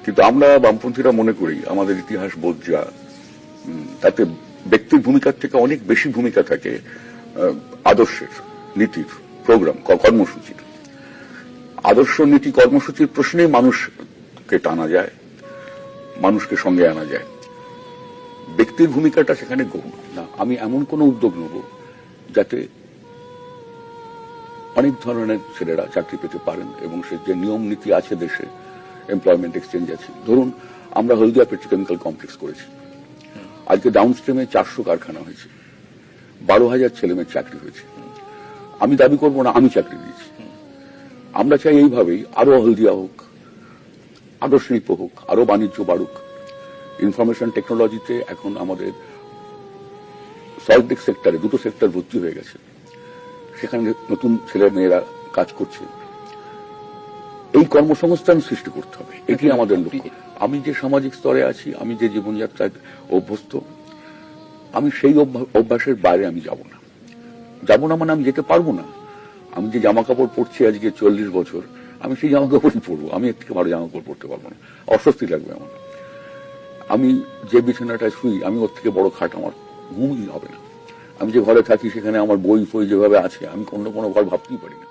কিন্তু আমরা বামপন্থীরা মনে করি আমাদের ইতিহাস বোধ যা, তাতে ব্যক্তির ভূমিকার থেকে অনেক বেশি ভূমিকা থাকে আদর্শের, নীতির, প্রোগ্রাম, কর্মসূচির। আদর্শ, নীতি, কর্মসূচির প্রশ্নে মানুষকে টানা যায়, মানুষকে সঙ্গে আনা যায়। ব্যক্তির ভূমিকাটা সেখানে গৌণ না। আমি এমন কোন উদ্যোগ নেব যাতে অনেক ধরনের ছেলেরা চাকরি পেতে পারেন এবং সে যে নিয়ম নীতি আছে দেশে, এমপ্লয়মেন্ট এক্সচেঞ্জ আছে। ধরুন আমরা হলদিয়া পেট্রোকেমিক্যাল কমপ্লেক্স করেছি, আজকে ডাউনস্ট্রিমে 400 কারখানা হয়েছে, 12,000 ছেলেমেয়ের চাকরি হয়েছে। আমি দাবি করব না আমি চাকরি দিয়েছি। আমরা চাই এইভাবেই আরো হলদিয়া হোক, আরো শিল্প হোক, আরো বাণিজ্য বাড়ুক। ইনফরমেশন টেকনোলজিতে এখন আমাদের সল্টলেক সেক্টরে 2টো সেক্টর ভর্তি হয়ে গেছে, সেখানে নতুন ছেলে মেয়েরা কাজ করছে। এই কর্মসংস্থান সৃষ্টি করতে হবে, এটি আমাদের লক্ষ্য। আমি যে সামাজিক স্তরে আছি, আমি যে জীবনযাত্রায় অভ্যস্ত, আমি সেই অভ্যাসের বাইরে আমি যাব না। মানে আমি যেতে পারবো না। আমি যে জামা কাপড় পরছি আজকে 40 বছর, আমি সেই জামা কাপড়ই পরবো, আমি এর থেকে ভালো জামা কাপড় পরতে পারবো না, অস্বস্তি লাগবে আমার। আমি যে বিছানাটায় শুই, আমি ওর থেকে বড় খাট আমার ঘুমই হবে না। আমি যে ঘরে থাকি সেখানে আমার বই ফই যেভাবে আছে, আমি অন্য কোনো ঘর ভাবতেই পারি না।